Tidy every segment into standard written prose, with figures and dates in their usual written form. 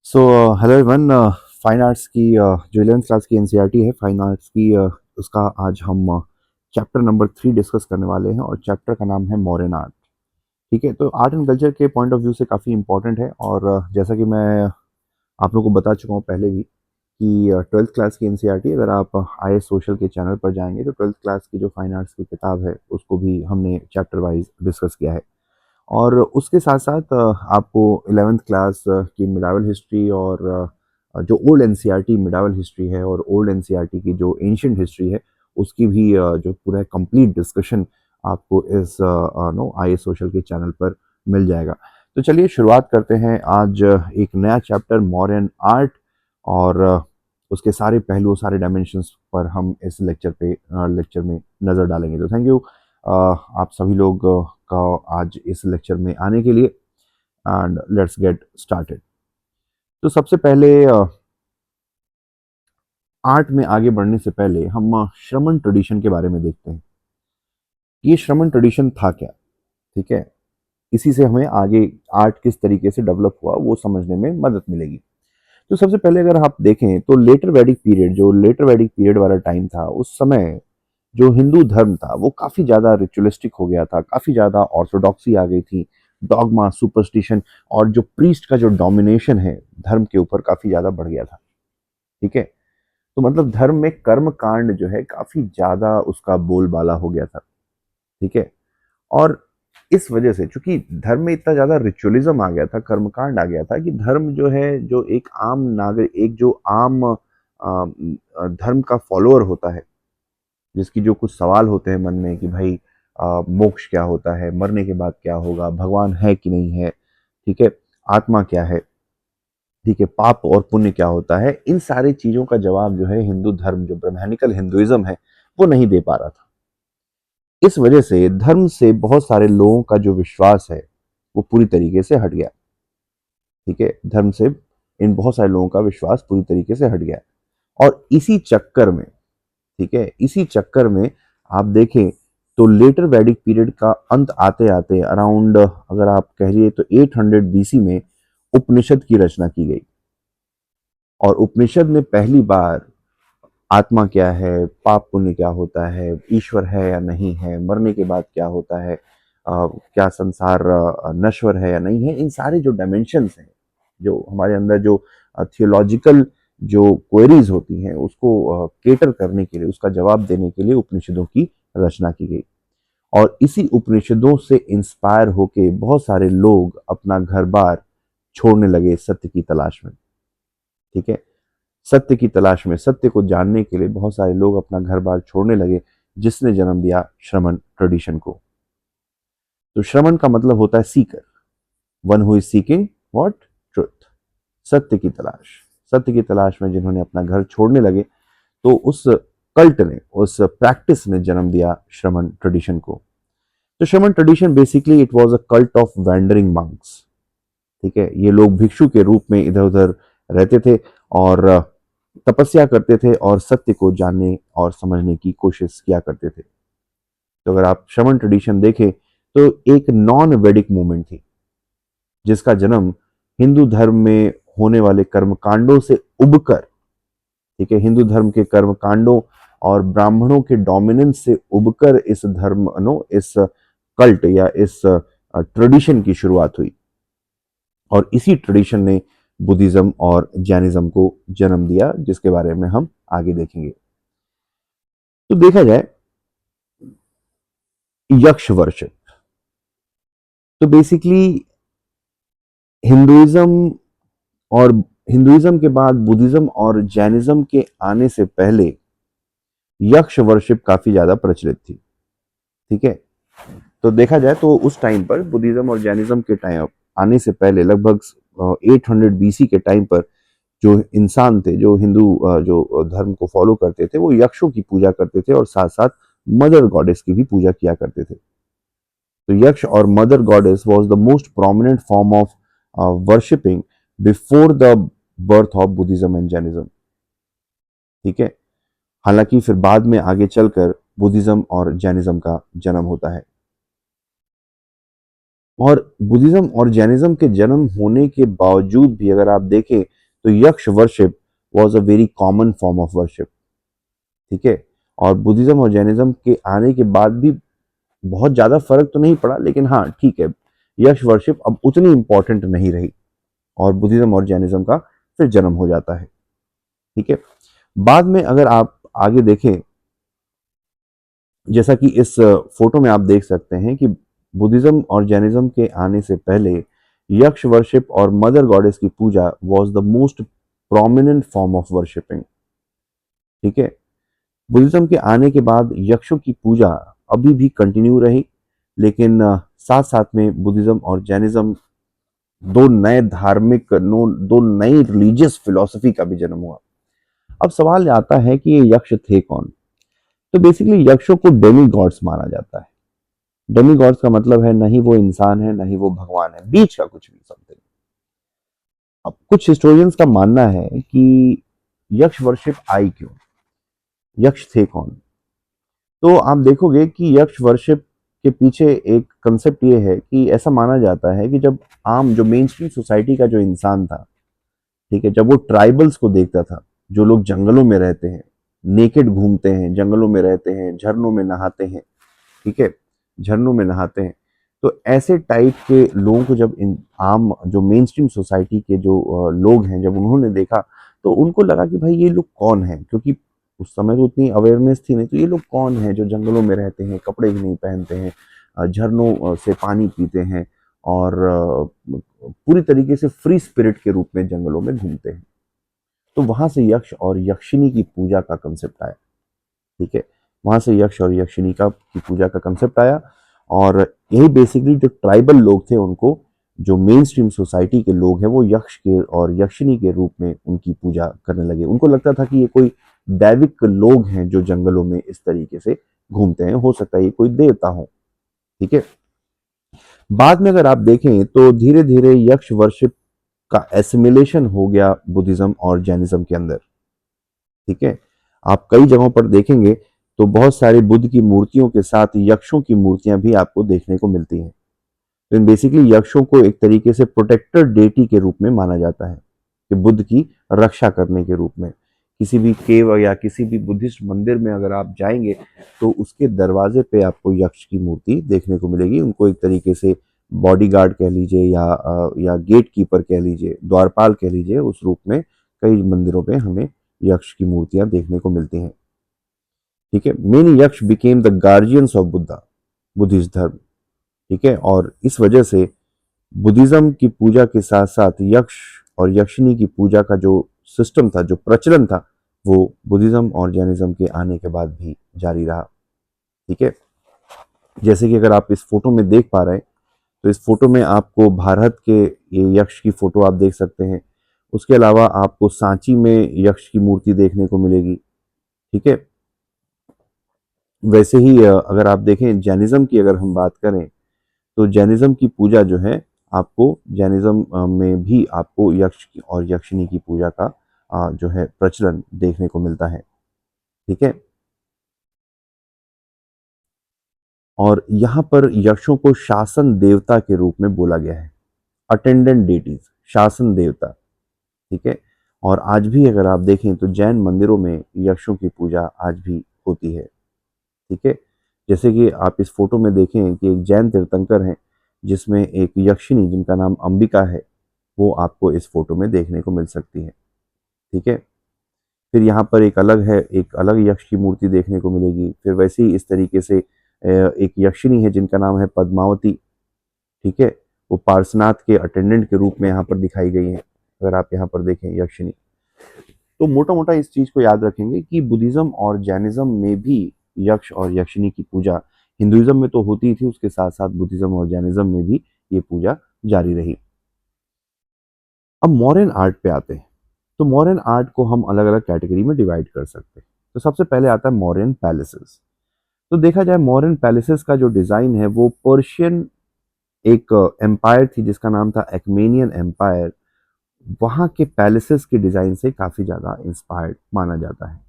So hello everyone. Fine arts की जो 11th class की एनसीईआरटी है फाइन आर्ट्स की, उसका आज हम चैप्टर नंबर 3 डिस्कस करने वाले हैं और चैप्टर का नाम है मॉडर्न आर्ट। ठीक है, तो आर्ट एंड कल्चर के पॉइंट ऑफ व्यू से काफ़ी इंपॉर्टेंट है और जैसा कि मैं आप लोगों को बता चुका हूँ पहले भी कि 12th क्लास की एनसीईआरटी, अगर आप आई सोशल के चैनल पर जाएंगे तो 12th क्लास की जो फाइन आर्ट्स की किताब है उसको भी हमने चैप्टर वाइज डिस्कस किया है। और उसके साथ साथ आपको 11th क्लास की मिडावल हिस्ट्री और जो ओल्ड एनसीईआरटी मिडावल हिस्ट्री है और ओल्ड एनसीईआरटी की जो एंशियंट हिस्ट्री है उसकी भी जो पूरा कंप्लीट डिस्कशन आपको इस नो आई सोशल के चैनल पर मिल जाएगा। तो चलिए शुरुआत करते हैं आज एक नया चैप्टर मॉडर्न आर्ट और उसके सारे पहलुओं सारे डायमेंशंस पर हम इस लेक्चर में नज़र डालेंगे। तो थैंक यू आप सभी लोग का आज इस लेक्चर में आने के लिए। And let's get started. तो सबसे पहले आर्ट में आगे बढ़ने से पहले हम श्रमण ट्रेडिशन के बारे में देखते हैं। ये श्रमण ट्रेडिशन था क्या? ठीक है, इसी से हमें आगे आर्ट किस तरीके से डेवलप हुआ वो समझने में मदद मिलेगी। तो सबसे पहले अगर आप देखें तो लेटर वैदिक पीरियड, जो लेटर वैदिक पीरियड वाला टाइम था, उस समय जो हिंदू धर्म था वो काफी ज्यादा रिचुअलिस्टिक हो गया था, काफी ज्यादा ऑर्थोडॉक्सी आ गई थी, डॉगमा सुपरस्टिशन और जो प्रीस्ट का जो डोमिनेशन है धर्म के ऊपर काफी ज्यादा बढ़ गया था। ठीक है, तो मतलब धर्म में कर्म कांड जो है काफी ज्यादा उसका बोलबाला हो गया था। ठीक है, और इस वजह से चूंकि धर्म में इतना ज्यादा रिचुअलिज्म आ गया था, कर्मकांड आ गया था कि धर्म जो है, जो एक आम नागरिक, एक जो आम धर्म का फॉलोअर होता है, जिसकी जो कुछ सवाल होते हैं मन में कि भाई मोक्ष क्या होता है, मरने के बाद क्या होगा, भगवान है कि नहीं है, ठीक है, आत्मा क्या है, ठीक है, पाप और पुण्य क्या होता है, इन सारी चीजों का जवाब जो है हिंदू धर्म, जो ब्रह्मानिकल हिंदुइज्म है, वो नहीं दे पा रहा था। इस वजह से धर्म से बहुत सारे लोगों का जो विश्वास है वो पूरी तरीके से हट गया। ठीक है, धर्म से इन बहुत सारे लोगों का विश्वास पूरी तरीके से हट गया। और इसी चक्कर में, ठीक है, इसी चक्कर में आप देखें तो लेटर वैदिक पीरियड का अंत आते आते अराउंड, अगर आप कहिए तो 800 बीसी में उपनिषद की रचना की गई। और उपनिषद में पहली बार आत्मा क्या है, पाप पुण्य क्या होता है, ईश्वर है या नहीं है, मरने के बाद क्या होता है, क्या संसार नश्वर है या नहीं है, इन सारे जो डायमेंशंस हैं, जो हमारे अंदर जो थियोलॉजिकल जो क्वेरीज होती हैं उसको केटर करने के लिए, उसका जवाब देने के लिए उपनिषदों की रचना की गई। और इसी उपनिषदों से इंस्पायर होके बहुत सारे लोग अपना घर बार छोड़ने लगे सत्य की तलाश में। ठीक है, सत्य की तलाश में, सत्य को जानने के लिए बहुत सारे लोग अपना घर बार छोड़ने लगे, जिसने जन्म दिया श्रमण ट्रेडिशन को। तो श्रमण का मतलब होता है Sikar, one who is seeking what, truth, सत्य की तलाश। सत्य की तलाश में जिन्होंने अपना घर छोड़ने लगे, तो उस कल्ट ने, उस प्रैक्टिस ने जन्म दिया श्रमण ट्रेडिशन को। तो श्रमण tradition basically it was a cult of wandering monks. ठीक है, ये लोग भिक्षु के रूप में इधर उधर रहते थे और तपस्या करते थे और सत्य को जानने और समझने की कोशिश किया करते थे। तो अगर आप श्रमण ट्रेडिशन देखें तो एक नॉन वैदिक मूवमेंट थी, जिसका जन्म हिंदू धर्म में होने वाले कर्मकांडों से उबकर, ठीक है, हिंदू धर्म के कर्मकांडों और ब्राह्मणों के डोमिनेंस से उबकर इस धर्म नो इस कल्ट या इस ट्रेडिशन की शुरुआत हुई। और इसी ट्रेडिशन ने बुद्धिज्म और जैनिज्म को जन्म दिया, जिसके बारे में हम आगे देखेंगे। तो देखा जाए यक्ष वर्शिप, तो बेसिकली हिंदुइज्म और हिंदुइज्म के बाद बुद्धिज्म और जैनिज्म के आने से पहले यक्ष वर्शिप काफी ज्यादा प्रचलित थी। ठीक है, तो देखा जाए तो उस टाइम पर बुद्धिज्म और जैनिज्म के टाइम आने से पहले लगभग 800 बीसी के टाइम पर जो इंसान थे, जो हिंदू जो धर्म को फॉलो करते थे, वो यक्षों की पूजा करते थे और साथ साथ मदर गॉडेस की भी पूजा किया करते थे। तो यक्ष और mother goddess was the most prominent form of worshipping before the birth of Buddhism and Jainism. ठीक है, हालांकि फिर बाद में आगे चलकर बुद्धिज्म और जैनिज्म का जन्म होता है। और बुद्धिज्म और जैनिज्म के जन्म होने के बावजूद भी अगर आप देखें तो यक्ष worship was a very common form of worship, ठीक है। और बुद्धिज्म और जैनिज्म के आने के बाद भी बहुत ज्यादा फर्क तो नहीं पड़ा, लेकिन हाँ ठीक है, यक्ष वर्शिप अब उतनी इंपॉर्टेंट नहीं रही और बुद्धिज्म और जैनिज्म का फिर जन्म हो जाता है, ठीक है। बाद में अगर आप आगे देखें, जैसा कि इस फोटो में आप देख सकते हैं कि बुद्धिज्म और जैनिज्म के आने से पहले यक्ष वर्शिप और मदर गॉडेस की पूजा was the most prominent form of worshipping, ठीक है। बुद्धिज्म के आने के बाद यक्षों की पूजा अभी भी कंटिन्यू रही, लेकिन साथ साथ में बुद्धिज्म और जैनिज्म दो नए धार्मिक दो नई रिलीजियस फिलॉसफी का भी जन्म हुआ। अब सवाल आता है कि ये यक्ष थे कौन। तो बेसिकली यक्षों को डेमी गॉड्स माना जाता है। डेमी गॉड्स का मतलब है नहीं वो इंसान है, नहीं वो भगवान है, बीच का कुछ भी समथिंग। अब कुछ हिस्टोरियंस का मानना है कि यक्ष वर्शिप आई क्यों, यक्ष थे कौन। तो आप देखोगे कि यक्ष वर्शिप के पीछे एक कंसेप्ट ये है कि ऐसा माना जाता है कि जब आम जो मेन स्ट्रीम सोसाइटी का जो इंसान था, ठीक है, जब वो ट्राइबल्स को देखता था, जो लोग जंगलों में रहते हैं, नेकेड घूमते हैं, जंगलों में रहते हैं, झरनों में नहाते हैं, ठीक है, झरनों में नहाते हैं, तो ऐसे टाइप के लोगों को जब इन आम जो मेन स्ट्रीम सोसाइटी के जो लोग हैं, जब उन्होंने देखा तो उनको लगा कि भाई ये लोग कौन हैं, क्योंकि उस समय तो उतनी अवेयरनेस थी नहीं, तो ये लोग कौन हैं जो जंगलों में रहते हैं, कपड़े भी नहीं पहनते हैं, झरनों से पानी पीते हैं और पूरी तरीके से फ्री स्पिरिट के रूप में जंगलों में घूमते हैं। तो वहां से यक्ष और यक्षिनी की पूजा का कंसेप्ट आया, ठीक है, वहां से यक्ष और यक्षिनी का की पूजा का कंसेप्ट आया। और यही बेसिकली जो ट्राइबल लोग थे, उनको जो मेन स्ट्रीम सोसाइटी के लोग हैं वो यक्ष के और यक्षिनी के रूप में उनकी पूजा करने लगे। उनको लगता था कि ये कोई दैविक लोग हैं जो जंगलों में इस तरीके से घूमते हैं, हो सकता है ये कोई देवता हो, ठीक है। बाद में अगर आप देखें तो धीरे धीरे यक्ष वर्शिप का एसिमिलेशन हो गया बुद्धिज्म और जैनिज्म के अंदर, ठीक है। आप कई जगहों पर देखेंगे तो बहुत सारे बुद्ध की मूर्तियों के साथ यक्षों की मूर्तियां भी आपको देखने को मिलती हैं। तो बेसिकली यक्षों को एक तरीके से प्रोटेक्टर डेटी के रूप में माना जाता है, कि बुद्ध की रक्षा करने के रूप में। किसी भी केव या किसी भी बुद्धिस्ट मंदिर में अगर आप जाएंगे तो उसके दरवाजे पे आपको यक्ष की मूर्ति देखने को मिलेगी। उनको एक तरीके से बॉडीगार्ड कह लीजिए या गेट कीपर कह लीजिए, द्वारपाल कह लीजिए, उस रूप में कई मंदिरों पे हमें यक्ष की मूर्तियां देखने को मिलती हैं, ठीक है। मेनी यक्ष became the guardians of Buddha, Buddhist धर्म, ठीक है। और इस वजह से बुद्धिज्म की पूजा के साथ साथ यक्ष और यक्षिनी की पूजा का जो सिस्टम था, जो प्रचलन था, वो बुद्धिज्म और जैनिज्म के आने के बाद भी जारी रहा, ठीक है। जैसे कि अगर आप इस फोटो में देख पा रहे हैं, तो इस फोटो में आपको भारत के ये यक्ष की फोटो आप देख सकते हैं। उसके अलावा आपको सांची में यक्ष की मूर्ति देखने को मिलेगी, ठीक है। वैसे ही अगर आप देखें जैनिज्म की अगर हम बात करें, तो जैनिज्म की पूजा जो है, आपको जैनिज्म में भी आपको यक्ष और यक्षिनी की पूजा का जो है प्रचलन देखने को मिलता है, ठीक है। और यहाँ पर यक्षों को शासन देवता के रूप में बोला गया है, अटेंडेंट डेटीज, शासन देवता, ठीक है। और आज भी अगर आप देखें तो जैन मंदिरों में यक्षों की पूजा आज भी होती है, ठीक है। जैसे कि आप इस फोटो में देखें कि एक जैन तीर्थंकर हैं, जिसमें एक यक्षिनी जिनका नाम अंबिका है, वो आपको इस फोटो में देखने को मिल सकती है, ठीक है। फिर यहाँ पर एक अलग यक्ष की मूर्ति देखने को मिलेगी। फिर वैसे ही इस तरीके से एक यक्षिनी है जिनका नाम है पद्मावती, ठीक है। वो पार्श्वनाथ के अटेंडेंट के रूप में यहाँ पर दिखाई गई है, अगर आप यहाँ पर देखें यक्षिनी। तो मोटा मोटा इस चीज को याद रखेंगे कि बुद्धिज्म और जैनिज्म में भी यक्ष और यक्षिनी की पूजा, हिंदुइज्म में तो होती थी, उसके साथ साथ बुद्धिज्म और जैनिज्म में भी ये पूजा जारी रही। अब मॉडर्न आर्ट पे आते हैं। तो मॉडर्न आर्ट को हम अलग अलग कैटेगरी में डिवाइड कर सकते हैं। तो सबसे पहले आता है मॉडर्न पैलेसेस। तो देखा जाए मॉडर्न पैलेसेस का जो डिजाइन है वो पर्शियन एक एम्पायर थी जिसका नाम था एक्मेनियन एम्पायर, वहां के पैलेसेस के डिजाइन से काफी ज्यादा इंस्पायर्ड माना जाता है।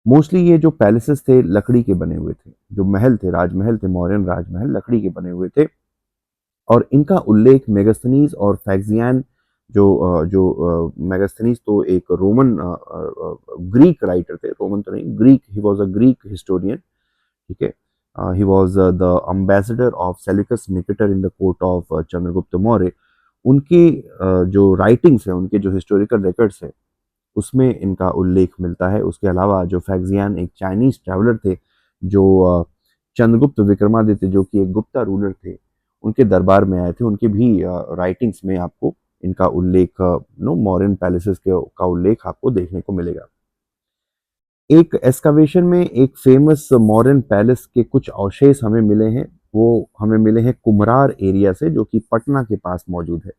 मोस्टली ये जो पैलेसेस थे लकड़ी के बने हुए थे, जो महल थे, राजमहल थे, मौर्यन राजमहल लकड़ी के बने हुए थे। और इनका उल्लेख मेगास्थनीज और फैक्सियन जो मेगास्थनीज तो एक रोमन ग्रीक राइटर थे, रोमन तो नहीं, Greek, he was a Greek historian, ठीक है। He was the ambassador of Seleucus Nicator in the court of Chandragupta Maurya. उनकी जो राइटिंग्स है, उनके जो हिस्टोरिकल रिकॉर्ड्स है, उसमें इनका उल्लेख मिलता है। उसके अलावा जो फैक्सियान एक चाइनीज ट्रैवलर थे, जो चंद्रगुप्त विक्रमादित्य जो कि एक गुप्ता रूलर थे, उनके दरबार में आए थे, उनके भी राइटिंग्स में आपको इनका उल्लेख, नो मॉडर्न पैलेसेस के का उल्लेख आपको देखने को मिलेगा। एक एक्सकवेशन में एक फेमस मॉडर्न पैलेस के कुछ अवशेष हमें मिले हैं। वो हमें मिले हैं कुम्हरार एरिया से, जो कि पटना के पास मौजूद है।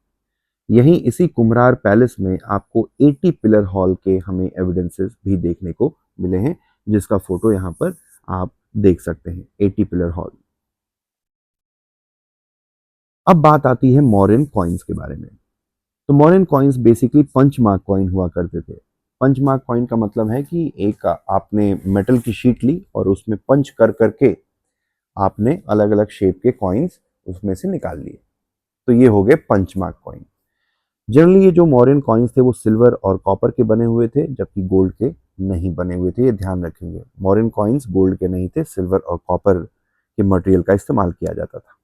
यहीं इसी कुम्हरार पैलेस में आपको 80 पिलर हॉल के हमें एविडेंसेस भी देखने को मिले हैं, जिसका फोटो यहाँ पर आप देख सकते हैं, 80 पिलर हॉल। अब बात आती है मॉडर्न कॉइन्स के बारे में। तो modern coins basically punch mark coin हुआ करते थे। पंच मार्क कॉइन का मतलब है कि एक आपने मेटल की शीट ली और उसमें पंच कर करके आपने अलग अलग शेप के कॉइन्स उसमें से निकाल लिए, तो ये हो गए पंच मार्क कॉइन। जनरली ये जो मॉडर्न कॉइन्स थे वो सिल्वर और कॉपर के बने हुए थे, जबकि गोल्ड के नहीं बने हुए थे। ये ध्यान रखेंगे, मॉडर्न कॉइन्स गोल्ड के नहीं थे, सिल्वर और कॉपर के मटेरियल का इस्तेमाल किया जाता था।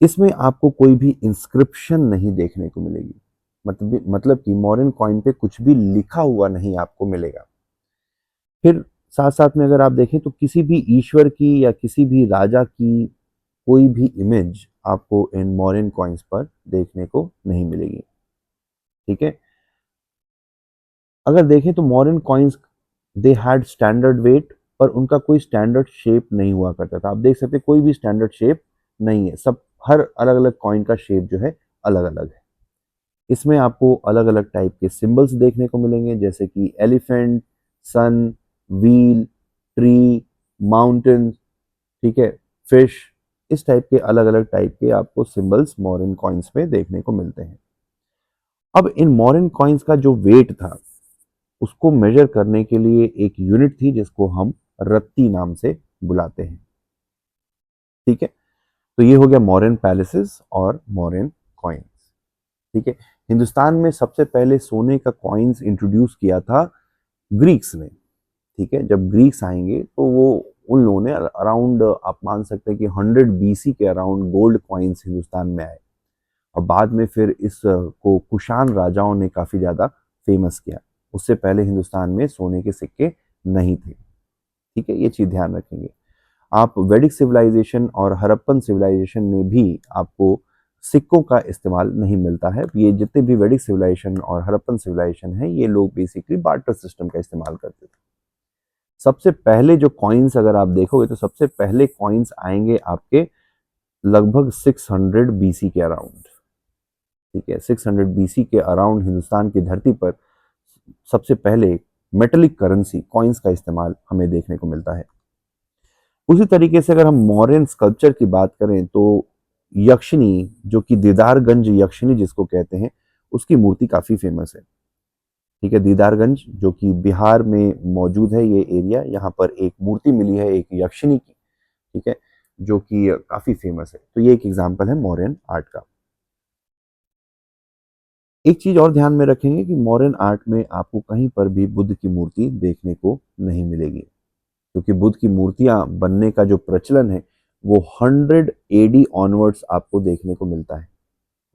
इसमें आपको कोई भी इंस्क्रिप्शन नहीं देखने को मिलेगी, मतलब कि मॉडर्न कॉइन पे कुछ भी लिखा हुआ नहीं आपको मिलेगा। फिर साथ साथ में अगर आप देखें तो किसी भी ईश्वर की या किसी भी राजा की कोई भी इमेज आपको इन मॉडर्न कॉइन्स पर देखने को नहीं मिलेगी, ठीक है। अगर देखें तो modern coins they had standard weight, पर उनका कोई स्टैंडर्ड शेप नहीं हुआ करता था। आप देख सकते हैं कोई भी स्टैंडर्ड शेप नहीं है, सब हर अलग अलग कॉइन का शेप जो है अलग अलग है। इसमें आपको अलग अलग टाइप के सिंबल्स देखने को मिलेंगे, जैसे कि एलिफेंट, सन, व्हील, ट्री, माउंटेन, ठीक है, फिश, इस टाइप के अलग अलग टाइप के आपको सिंबल्स मॉडर्न कॉइन्स में देखने को मिलते हैं। अब इन मॉडर्न कॉइन्स का जो वेट था, उसको मेजर करने के लिए एक यूनिट थी जिसको हम रत्ती नाम से बुलाते हैं, ठीक है। तो ये हो गया मॉडर्न पैलेसेस और मॉडर्न कॉइन्स, ठीक है। हिंदुस्तान में सबसे पहले सोने का कॉइन्स इंट्रोड्यूस किया था ग्रीक्स ने, ठीक है। जब ग्रीक्स आएंगे तो वो उन लोगों ने अराउंड, आप मान सकते हैं कि 100 बीसी के अराउंड गोल्ड कॉइन्स हिंदुस्तान में आए, और बाद में फिर इस को कुषाण राजाओं ने काफ़ी ज़्यादा फेमस किया। उससे पहले हिंदुस्तान में सोने के सिक्के नहीं थे, ठीक है, ये चीज़ ध्यान रखेंगे आप। वैदिक सिविलाइजेशन और हड़प्पन सिविलाइजेशन में भी आपको सिक्कों का इस्तेमाल नहीं मिलता है। ये जितने भी वैदिक सिविलाइजेशन और हड़प्पन सिविलाइजेशन है, ये लोग बेसिकली बार्टर सिस्टम का इस्तेमाल करते थे। सबसे पहले जो कॉइन्स अगर आप देखोगे तो सबसे पहले कॉइन्स आएंगे आपके लगभग 600 बीसी के अराउंड, ठीक है। 600 बीसी के अराउंड हिंदुस्तान की धरती पर सबसे पहले मेटलिक करेंसी कॉइन्स का इस्तेमाल हमें देखने को मिलता है। उसी तरीके से अगर हम मॉडर्न स्कल्पचर की बात करें तो यक्षिनी, जो कि दीदारगंज यक्षिनी जिसको कहते हैं, उसकी मूर्ति काफ़ी फेमस है, ठीक है। दीदारगंज जो कि बिहार में मौजूद है, ये एरिया, यहाँ पर एक मूर्ति मिली है एक यक्षिनी की, ठीक है, जो कि काफ़ी फेमस है। तो ये एक एग्जाम्पल है मॉडर्न आर्ट का। एक चीज़ और ध्यान में रखेंगे कि मॉडर्न आर्ट में आपको कहीं पर भी बुद्ध की मूर्ति देखने को नहीं मिलेगी, क्योंकि बुद्ध की मूर्तियां बनने का जो प्रचलन है वो 100 एडी ऑनवर्ड्स आपको देखने को मिलता है।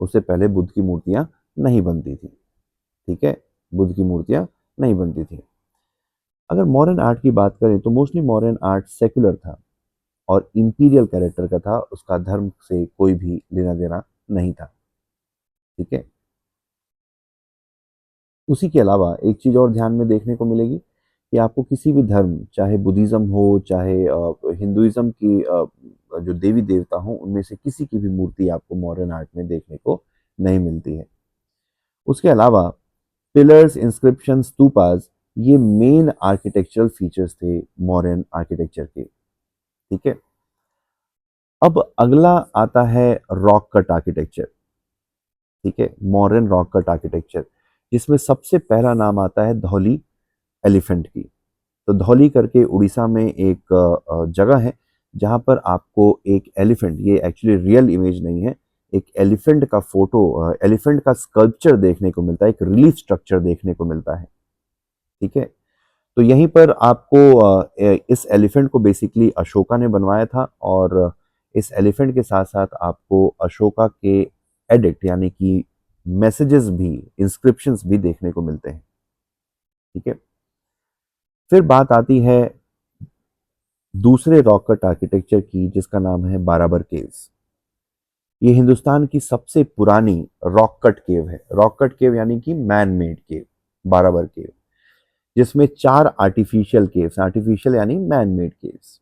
उससे पहले बुद्ध की मूर्तियां नहीं बनती थी, ठीक है, बुद्ध की मूर्तियां नहीं बनती थी। अगर मॉडर्न आर्ट की बात करें तो मोस्टली मॉडर्न आर्ट सेक्युलर था और इंपीरियल कैरेक्टर का था, उसका धर्म से कोई भी लेना देना नहीं था, ठीक है। उसी के अलावा एक चीज़ और ध्यान में देखने को मिलेगी कि आपको किसी भी धर्म, चाहे बुद्धिज़्म हो, चाहे हिंदुइज़्म की जो देवी देवता हो, उनमें से किसी की भी मूर्ति आपको मॉडर्न आर्ट में देखने को नहीं मिलती है। उसके अलावा पिलर्स, इंस्क्रिप्शन, स्तूपास, ये मेन आर्किटेक्चरल फीचर्स थे मॉडर्न आर्किटेक्चर के, ठीक है। अब अगला आता है रॉक कट आर्किटेक्चर, ठीक है, मॉडर्न रॉक कट आर्किटेक्चर, जिसमें सबसे पहला नाम आता है धौली एलिफेंट की। तो धौली करके उड़ीसा में एक जगह है जहाँ पर आपको एक एलिफेंट, ये एक्चुअली रियल इमेज नहीं है, एक एलिफेंट का फोटो, एलिफेंट का स्कल्पचर देखने को मिलता है, एक रिलीफ स्ट्रक्चर देखने को मिलता है। ठीक है, तो यहीं पर आपको इस एलिफेंट को बेसिकली अशोका ने बनवाया था, और इस एलिफेंट के साथ साथ आपको अशोका के एडिक्ट यानी कि मैसेजेस भी, इंस्क्रिप्शंस भी देखने को मिलते हैं। ठीक है, फिर बात आती है दूसरे रॉक कट आर्किटेक्चर की, जिसका नाम है बाराबर केव्स। ये हिंदुस्तान की सबसे पुरानी रॉक कट केव है। रॉक कट केव यानी कि मैन मेड केव, बाराबर केव, जिसमें 4 आर्टिफिशियल केव्स, आर्टिफिशियल यानी मैन मेड केव्स,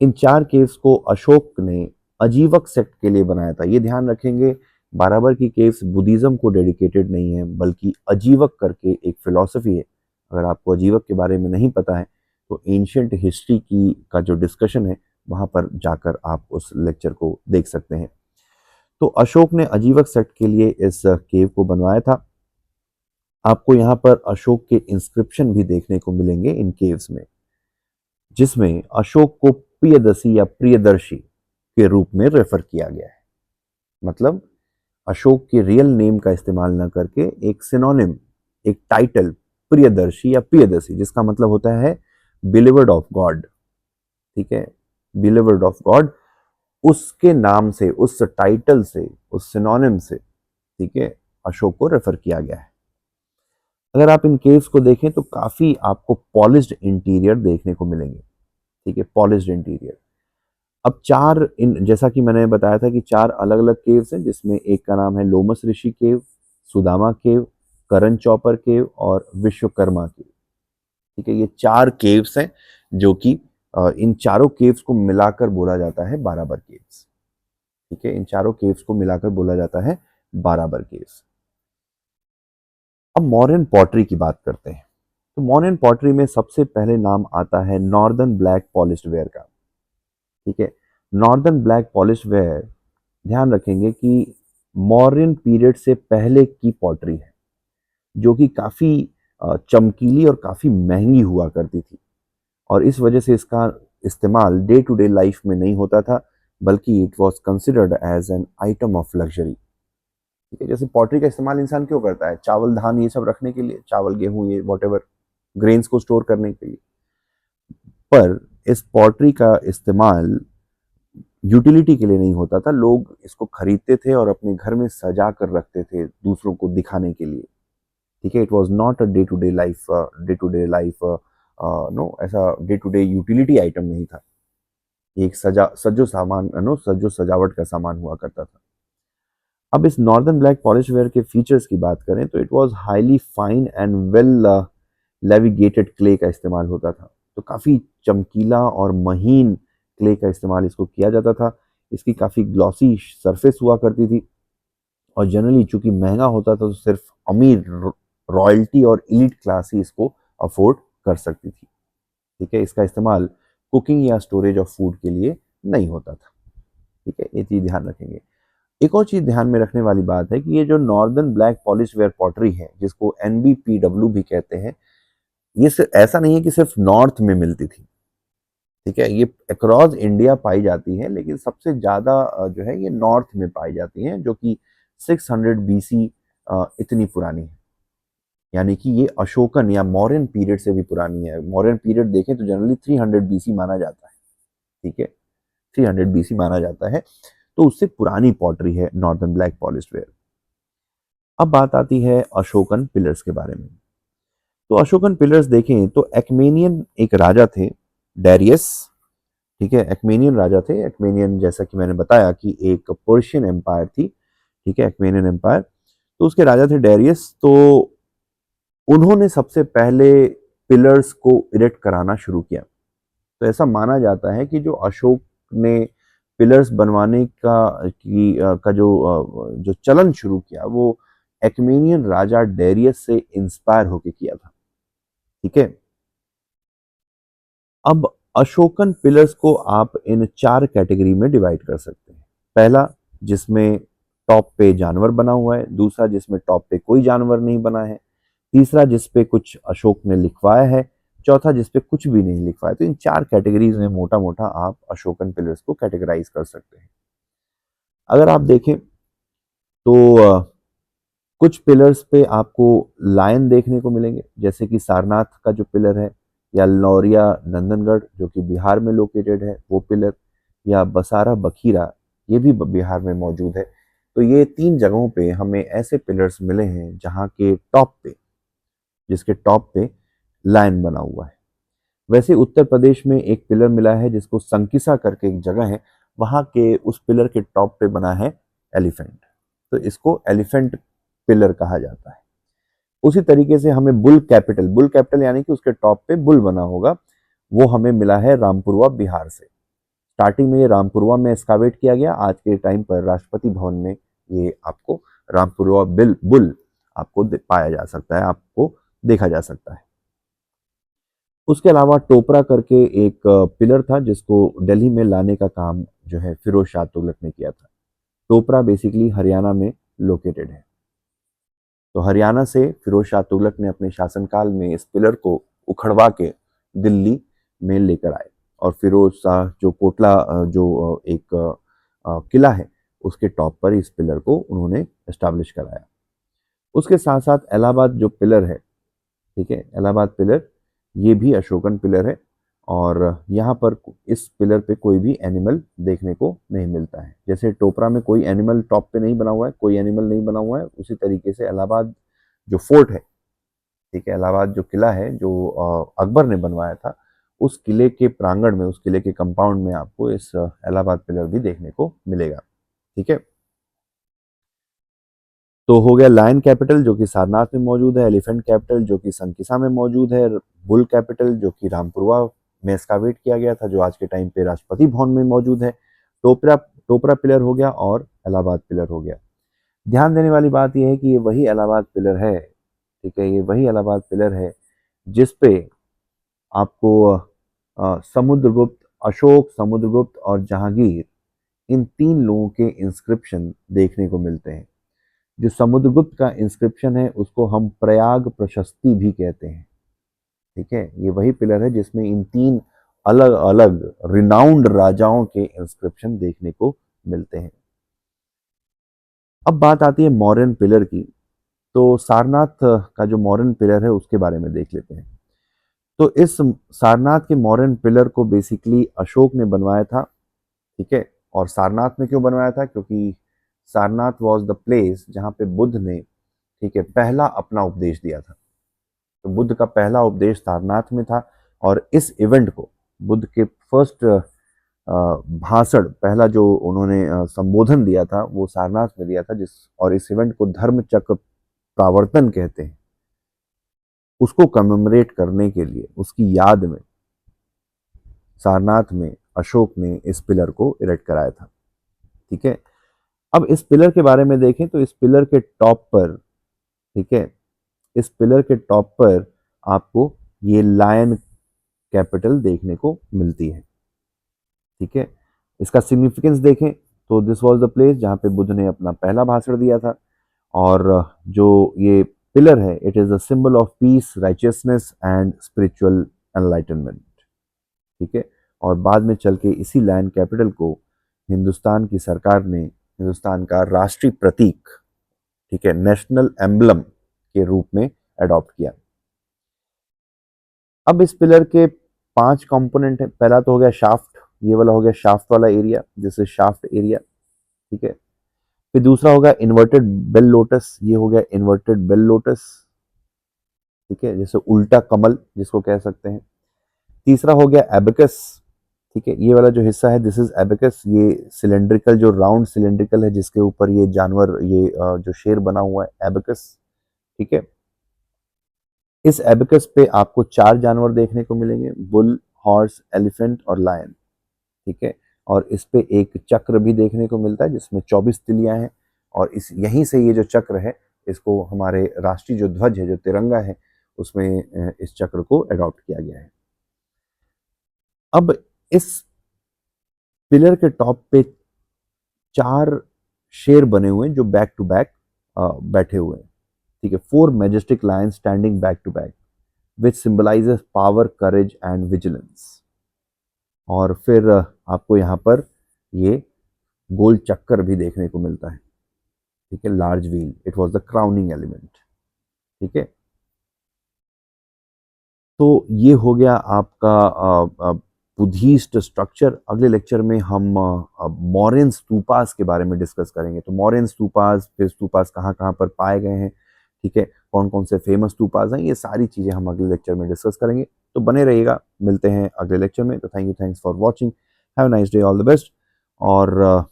इन 4 केव्स को अशोक ने अजीवक सेक्ट के लिए बनाया था। ये ध्यान रखेंगे, बाराबर की केव्स बुद्धिज्म को डेडिकेटेड नहीं है, बल्कि अजीवक करके एक फिलॉसफी है। अगर आपको अजीवक के बारे में नहीं पता है तो एंशियंट हिस्ट्री की का जो डिस्कशन है वहां पर जाकर आप उस लेक्चर को देख सकते हैं। तो अशोक ने अजीवक सेक्ट के लिए इस केव को बनवाया था। आपको यहाँ पर अशोक के इंस्क्रिप्शन भी देखने को मिलेंगे इन केव्स में, जिसमें अशोक को प्रियदसी या प्रियदर्शी के रूप में रेफर किया गया है। मतलब अशोक के रियल नेम का इस्तेमाल न करके एक सिनोनिम, एक टाइटल प्रियदर्शी या प्रियदसी, जिसका मतलब होता है बिलीवर्ड ऑफ गॉड। ठीक है, बिलीवर्ड ऑफ गॉड, उसके नाम से, उस टाइटल से, उस सिनोनिम से, ठीक है, अशोक को रेफर किया गया है। अगर आप इन केव्स को देखें तो काफी आपको पॉलिश्ड इंटीरियर देखने को मिलेंगे। ठीक है, पॉलिश्ड इंटीरियर। अब 4 इन, जैसा कि मैंने बताया था कि 4 अलग अलग केव्स हैं, जिसमें एक का नाम है लोमस ऋषि केव, सुदामा केव, करण चौपर केव और विश्वकर्मा केव। ठीक है, ये 4 केव्स हैं जो कि इन चारों केव्स को मिलाकर बोला जाता है बाराबर केव्स। ठीक है, इन चारों केव्स को मिलाकर बोला जाता है बाराबर केव्स। अब मॉडर्न पॉटरी की बात करते हैं। तो मॉडर्न पॉटरी में सबसे पहले नाम आता है नॉर्दर्न ब्लैक पॉलिश्ड वेयर का। ठीक है, नॉर्दर्न ब्लैक पॉलिश्ड वेयर, ध्यान रखेंगे कि मौर्यन पीरियड से पहले की पॉटरी है, जो कि काफी चमकीली और काफी महंगी हुआ करती थी, और इस वजह से इसका इस्तेमाल डे टू डे लाइफ में नहीं होता था, बल्कि it was considered as an item of luxury. ठीक है, जैसे पॉटरी का इस्तेमाल इंसान क्यों करता है, चावल धान ये सब रखने के लिए, चावल गेहूं ये वॉट ग्रेन्स को स्टोर करने के लिए, पर इस पॉटरी का इस्तेमाल यूटिलिटी के लिए नहीं होता था। लोग इसको खरीदते थे और अपने घर में सजा कर रखते थे दूसरों को दिखाने के लिए। ठीक है, it was not a day to day life no, ऐसा day to day utility item नहीं था। ये एक सजो सामान, नो, सजो सजावट का सामान हुआ करता था। अब इस नॉर्दर्न ब्लैक पॉलिश वेयर के फीचर्स की बात करें तो it was highly fine and well levigated clay का इस्तेमाल होता था। तो काफ़ी चमकीला और महीन क्ले का इस्तेमाल इसको किया जाता था। इसकी काफ़ी ग्लॉसी सरफेस हुआ करती थी, और जनरली चूंकि महंगा होता था तो सिर्फ अमीर, रॉयल्टी और इलीट क्लास ही इसको अफोर्ड कर सकती थी। ठीक है, इसका इस्तेमाल कुकिंग या स्टोरेज ऑफ फूड के लिए नहीं होता था। ठीक है, ये चीज़ ध्यान रखेंगे। एक और चीज ध्यान में रखने वाली बात है कि ये जो northern black polish ware pottery है, जिसको NBPW भी कहते हैं, ये सिर्फ ऐसा नहीं है कि सिर्फ नॉर्थ में मिलती थी। ठीक है, ये अक्रॉस इंडिया पाई जाती है, लेकिन सबसे ज्यादा जो है ये नॉर्थ में पाई जाती है, जो कि 600 BC इतनी पुरानी है। यानी कि ये अशोकन या मौर्यन पीरियड से भी पुरानी है। मौर्यन पीरियड देखें तो जनरली 300 BC माना जाता है। ठीक है, 300 BC माना जाता है, तो उससे पुरानी पॉटरी है नॉर्दर्न ब्लैक पॉलिश्ड वेयर। अब बात आती है अशोकन पिलर्स के बारे में। तो अशोकन पिलर्स देखें तो एक्मेनियन एक राजा थे, डेरियस। ठीक है, एक्मेनियन राजा थे। एक्मेनियन, जैसा कि मैंने बताया कि एक पर्शियन एम्पायर थी। ठीक है, एक्मेनियन एम्पायर, तो उसके राजा थे डेरियस। तो उन्होंने सबसे पहले पिलर्स को इरेक्ट कराना शुरू किया। तो ऐसा माना जाता है कि जो अशोक ने पिलर्स बनवाने का जो चलन शुरू किया, वो एक्मेनियन राजा डेरियस से इंस्पायर होकर किया था। ठीक है, अब अशोकन पिलर्स को आप इन 4 कैटेगरी में डिवाइड कर सकते हैं। पहला, जिसमें टॉप पे जानवर बना हुआ है। दूसरा, जिसमें टॉप पे कोई जानवर नहीं बना है। तीसरा, जिस पे कुछ अशोक ने लिखवाया है। चौथा, जिस पे कुछ भी नहीं लिखवाया। तो इन 4 कैटेगरीज में मोटा मोटा आप अशोकन पिलर्स को कैटेगराइज कर सकते हैं। अगर आप देखें तो कुछ पिलर्स पे आपको लायन देखने को मिलेंगे, जैसे कि सारनाथ का जो पिलर है, या लौरिया नंदनगढ़ जो कि बिहार में लोकेटेड है वो पिलर, या बसारा बखीरा ये भी बिहार में मौजूद है। तो ये 3 जगहों पे हमें ऐसे पिलर्स मिले हैं जहाँ के टॉप पे, जिसके टॉप पे लायन बना हुआ है। वैसे उत्तर प्रदेश में एक पिलर मिला है जिसको संकिसा करके एक जगह है, वहाँ के उस पिलर के टॉप पे बना है एलिफेंट, तो इसको एलिफेंट पिलर कहा जाता है। उसी तरीके से हमें बुल कैपिटल यानी कि उसके टॉप पे बुल बना होगा, वो हमें मिला है रामपुरवा बिहार से। स्टार्टिंग में ये रामपुरवा में एक्सकावेट किया गया, आज के टाइम पर राष्ट्रपति भवन में ये आपको रामपुरवा बिल बुल आपको पाया जा सकता है, आपको देखा जा सकता है। उसके अलावा टोपरा करके एक पिलर था जिसको दिल्ली में लाने का काम जो है फिरोज शाह तुगलक ने किया था। टोपरा बेसिकली हरियाणा में लोकेटेड है। तो हरियाणा से फिरोज शाह तुगलक ने अपने शासनकाल में इस पिलर को उखड़वा के दिल्ली में लेकर आए, और फिरोज शाह जो कोटला जो एक किला है उसके टॉप पर इस पिलर को उन्होंने एस्टैब्लिश कराया। उसके साथ साथ इलाहाबाद जो पिलर है, ठीक है, इलाहाबाद पिलर ये भी अशोकन पिलर है, और यहाँ पर इस पिलर पे कोई भी एनिमल देखने को नहीं मिलता है। जैसे टोपरा में कोई एनिमल टॉप पे नहीं बना हुआ है, कोई एनिमल नहीं बना हुआ है, उसी तरीके से इलाहाबाद जो फोर्ट है, ठीक है, इलाहाबाद जो किला है जो अकबर ने बनवाया था, उस किले के प्रांगण में, उस किले के कंपाउंड में आपको इस इलाहाबाद पिलर भी देखने को मिलेगा। ठीक है, तो हो गया लायन कैपिटल जो कि सारनाथ में मौजूद है, एलिफेंट कैपिटल जो कि संकिसा में मौजूद है, बुल कैपिटल जो कि रामपुरवा में एक्सकावेट किया गया था जो आज के टाइम पे राष्ट्रपति भवन में मौजूद है, टोपरा टोपरा पिलर हो गया, और इलाहाबाद पिलर हो गया। ध्यान देने वाली बात यह है कि ये वही इलाहाबाद पिलर है, ठीक है, ये वही इलाहाबाद पिलर है जिस पे आपको समुद्रगुप्त, अशोक, समुद्रगुप्त और जहांगीर, इन 3 लोगों के इंस्क्रिप्शन देखने को मिलते हैं। जो समुद्रगुप्त का इंस्क्रिप्शन है उसको हम प्रयाग प्रशस्ति भी कहते हैं। ठीक है, ये वही पिलर है जिसमें इन 3 अलग अलग रिनाउंड राजाओं के इंस्क्रिप्शन देखने को मिलते हैं। अब बात आती है मौर्यन पिलर की, तो सारनाथ का जो मौर्यन पिलर है उसके बारे में देख लेते हैं। तो इस सारनाथ के मौर्यन पिलर को बेसिकली अशोक ने बनवाया था, ठीक है, और सारनाथ में क्यों बनवाया था, क्योंकि सारनाथ वॉज द प्लेस जहाँ पे बुद्ध ने, ठीक है, पहला अपना उपदेश दिया था। तो बुद्ध का पहला उपदेश सारनाथ में था, और इस इवेंट को, बुद्ध के फर्स्ट भाषण, पहला जो उन्होंने संबोधन दिया था वो सारनाथ में दिया था, और इस इवेंट को धर्म चक्र प्रावर्तन कहते हैं। उसको कमेमोरेट करने के लिए, उसकी याद में सारनाथ में अशोक ने इस पिलर को इरेक्ट कराया था। ठीक है, अब इस पिलर के बारे में देखें तो इस पिलर के टॉप पर, ठीक है, इस पिलर के टॉप पर आपको ये लायन कैपिटल देखने को मिलती है। ठीक है, इसका सिग्निफिकेंस देखें तो दिस वाज द प्लेस जहाँ पे बुद्ध ने अपना पहला भाषण दिया था, और जो ये पिलर है it is a symbol of peace, righteousness and spiritual enlightenment. ठीक है, और बाद में चल के इसी लैंड कैपिटल को हिंदुस्तान की सरकार ने हिंदुस्तान का राष्ट्रीय प्रतीक, ठीक है, नेशनल एम्बलम के रूप में अडॉप्ट किया। अब इस पिलर के 5 कंपोनेंट है। पहला तो हो गया शाफ्ट, ये वाला हो गया शाफ्ट वाला area, this is shaft area. ठीक है, फिर दूसरा होगा इन्वर्टेड बेल लोटस, ये हो गया इन्वर्टेड बेल लोटस, ठीक है, जैसे उल्टा कमल जिसको कह सकते हैं। तीसरा हो गया एबेकस, ठीक है, ये वाला जो हिस्सा है दिस इज एबेकस, ये सिलेंड्रिकल, जो राउंड सिलेंड्रिकल है जिसके ऊपर ये जानवर, ये जो शेर बना हुआ है, एबेकस। ठीक है, इस एबेकस पे आपको 4 जानवर देखने को मिलेंगे, बुल, हॉर्स, एलिफेंट और लायन। ठीक है, और इस पे एक चक्र भी देखने को मिलता है जिसमें 24 तिलियां हैं, और इस यहीं से ये जो चक्र है इसको हमारे राष्ट्रीय जो ध्वज है, जो तिरंगा है, उसमें इस चक्र को अडॉप्ट किया गया है। अब इस पिलर के टॉप पे 4 शेर बने हुए हैं जो बैक टू बैक बैठे हुए हैं। ठीक है, 4 majestic lion standing back to back which symbolises power, courage and vigilance. और फिर आपको यहाँ पर ये गोल चक्कर भी देखने को मिलता है। ठीक है, large wheel, it was the crowning element. ठीक है, तो ये हो गया आपका बुद्धिस्ट स्ट्रक्चर। अगले लेक्चर में हम मौर्यन स्तूपास के बारे में डिस्कस करेंगे। तो मौर्यन स्तूपास, फिर स्तूपास कहाँ कहाँ पर पाए गए हैं, ठीक है, कौन कौन से फेमस स्तूपास हैं, ये सारी चीज़ें हम अगले लेक्चर में डिस्कस करेंगे। तो बने रहिएगा, मिलते हैं अगले लेक्चर में। तो thank you, thanks for watching, have a nice day, all the best. और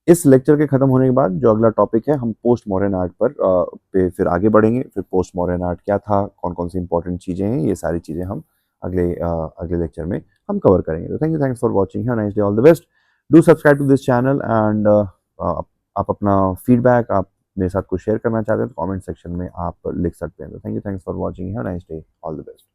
इस लेक्चर के खत्म होने के बाद जो अगला टॉपिक है, हम पोस्ट मॉडर्न आर्ट पर पे फिर आगे बढ़ेंगे। फिर पोस्ट मॉडर्न आर्ट क्या था, कौन कौन सी इंपॉर्टेंट चीज़ें हैं, ये सारी चीज़ें हम अगले लेक्चर में हम कवर करेंगे। तो thank you, thanks for watching, have a nice day, all the best. Do subscribe to this channel and आप अपना फीडबैक आप मेरे साथ कुछ शेयर करना चाहते हैं तो कमेंट सेक्शन में आप लिख सकते हैं। तो thank you, thanks for watching, have a nice day, all the best.